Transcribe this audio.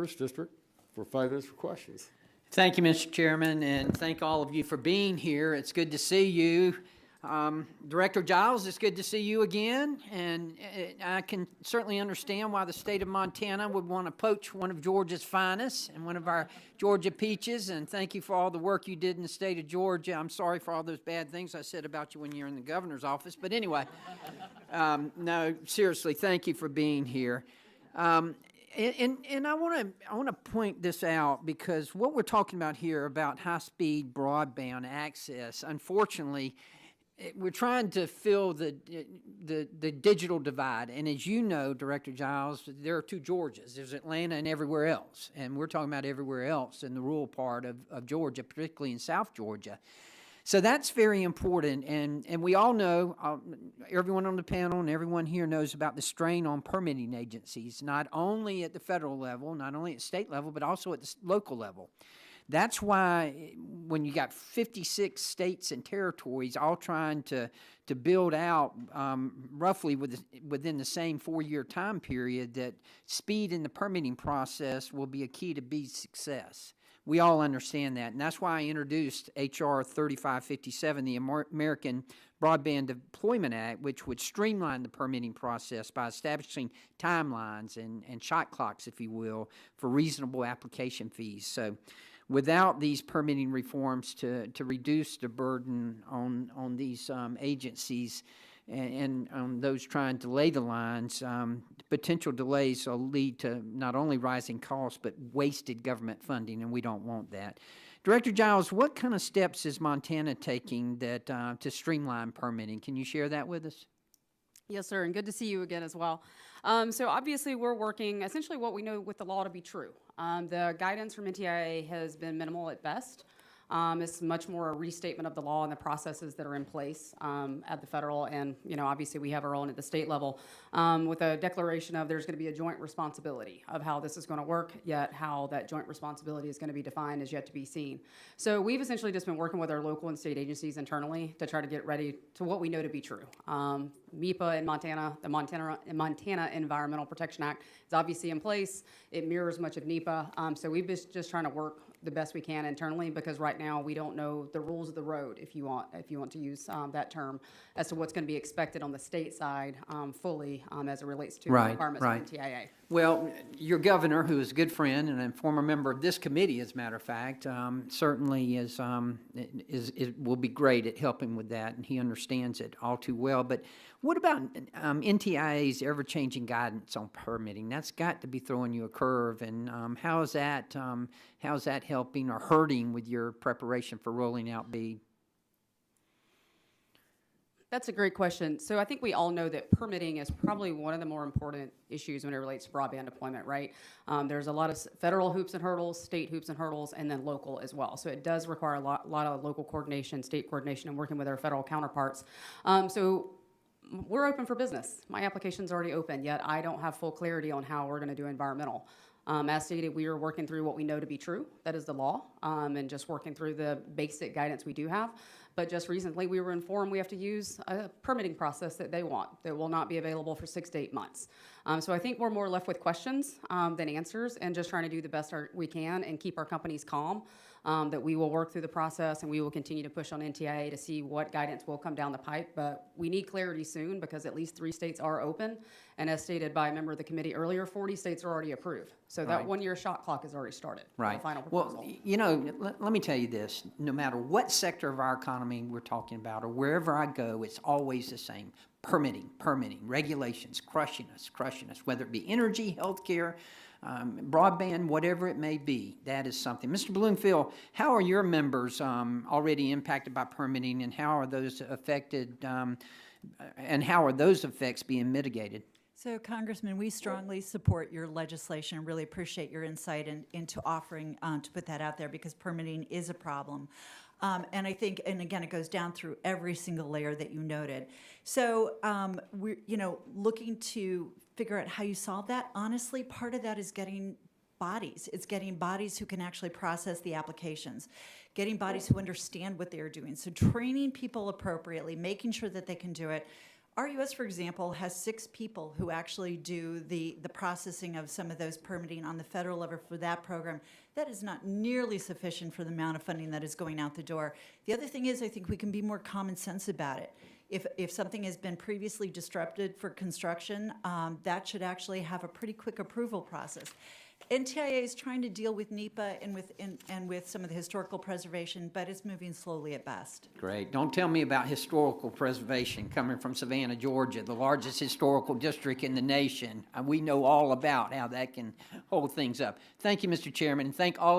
First District for 5 minutes for questions. Thank you, Mr. Chairman, and thank all of you for being here. It's good to see you. Director Giles, it's good to see you again, and I can certainly understand why the state of Montana would want to poach one of Georgia's finest and one of our Georgia peaches, and thank you for all the work you did in the state of Georgia. I'm sorry for all those bad things I said about you when you were in the governor's office, but anyway, no, seriously, thank you for being here. And I want to point this out because what we're talking about here about high-speed broadband access, unfortunately, we're trying to fill the digital divide. And as you know, Director Giles, there are 2 Georgias. There's Atlanta and everywhere else. And we're talking about everywhere else in the rural part of Georgia, particularly in South Georgia. So that's very important, and we all know, everyone on the panel and everyone here knows about the strain on permitting agencies, not only at the federal level, not only at state level, but also at the local level. That's why when you got 56 states and territories all trying to build out roughly within the same 4-year time period, that speed in the permitting process will be a key to be success. We all understand that, and that's why I introduced H.R. 3557, the American Broadband Deployment Act, which would streamline the permitting process by establishing timelines and shot clocks, if you will, for reasonable application fees. So without these permitting reforms to reduce the burden on these agencies and on those trying to lay the lines, potential delays will lead to not only rising costs but wasted government funding, and we don't want that. Director Giles, what kind of steps is Montana taking that to streamline permitting? Can you share that with us? Yes, sir, and good to see you again as well. So obviously we're working essentially what we know with the law to be true. The guidance from NTIA has been minimal at best. It's much more a restatement of the law and the processes that are in place at the federal, and obviously we have our own at the state level, with a declaration of there's going to be a joint responsibility of how this is going to work, yet how that joint responsibility is going to be defined is yet to be seen. So we've essentially just been working with our local and state agencies internally to try to get ready to what we know to be true. MEPA in Montana, the Montana Environmental Protection Act is obviously in place. It mirrors much of NEPA, so we've been just trying to work the best we can internally, because right now we don't know the rules of the road, if you want to use that term, as to what's going to be expected on the state side fully as it relates to the requirements of NTIA. Well, your governor, who is a good friend and a former member of this committee, as a matter of fact, certainly will be great at helping with that, and he understands it all too well. But what about NTIA's ever-changing guidance on permitting? That's got to be throwing you a curve, and how's that helping or hurting with your preparation for rolling out BEAD? That's a great question. So I think we all know that permitting is probably one of the more important issues when it relates to broadband deployment, right? There's a lot of federal hoops and hurdles, state hoops and hurdles, and then local as well. So it does require a lot of local coordination, state coordination, and working with our federal counterparts. So we're open for business. My application's already open, yet I don't have full clarity on how we're going to do environmental. As stated, we are working through what we know to be true, that is the law, and just working through the basic guidance we do have. But just recently we were informed we have to use a permitting process that they want that will not be available for 6 to 8 months. So I think we're more left with questions than answers, and just trying to do the best we can and keep our companies calm, that we will work through the process and we will continue to push on NTIA to see what guidance will come down the pipe. But we need clarity soon, because at least 3 states are open. And as stated by a member of the committee earlier, 40 states are already approved. So that 1-year shot clock has already started. Right. The final proposal. Well, let me tell you this. No matter what sector of our economy we're talking about, or wherever I go, it's always the same. Permitting, regulations, crushing us, whether it be energy, healthcare, broadband, whatever it may be. That is something. Mr. Bloomfield, how are your members already impacted by permitting, and how are those affected, and how are those effects being mitigated? So, Congressman, we strongly support your legislation and really appreciate your insight into offering to put that out there, because permitting is a problem. And I think, and again, it goes down through every single layer that you noted. So we're, looking to figure out how you solve that. Honestly, part of that is getting bodies. It's getting bodies who can actually process the applications, getting bodies who understand what they're doing. So training people appropriately, making sure that they can do it. RUS, for example, has 6 people who actually do the processing of some of those permitting on the federal level for that program. That is not nearly sufficient for the amount of funding that is going out the door. The other thing is, I think we can be more common sense about it. If something has been previously disrupted for construction, that should actually have a pretty quick approval process. NTIA is trying to deal with NEPA and with some of the historical preservation, but it's moving slowly at best. Great. Don't tell me about historical preservation coming from Savannah, Georgia, the largest historical district in the nation. We know all about how that can hold things up. Thank you, Mr. Chairman, and thank all of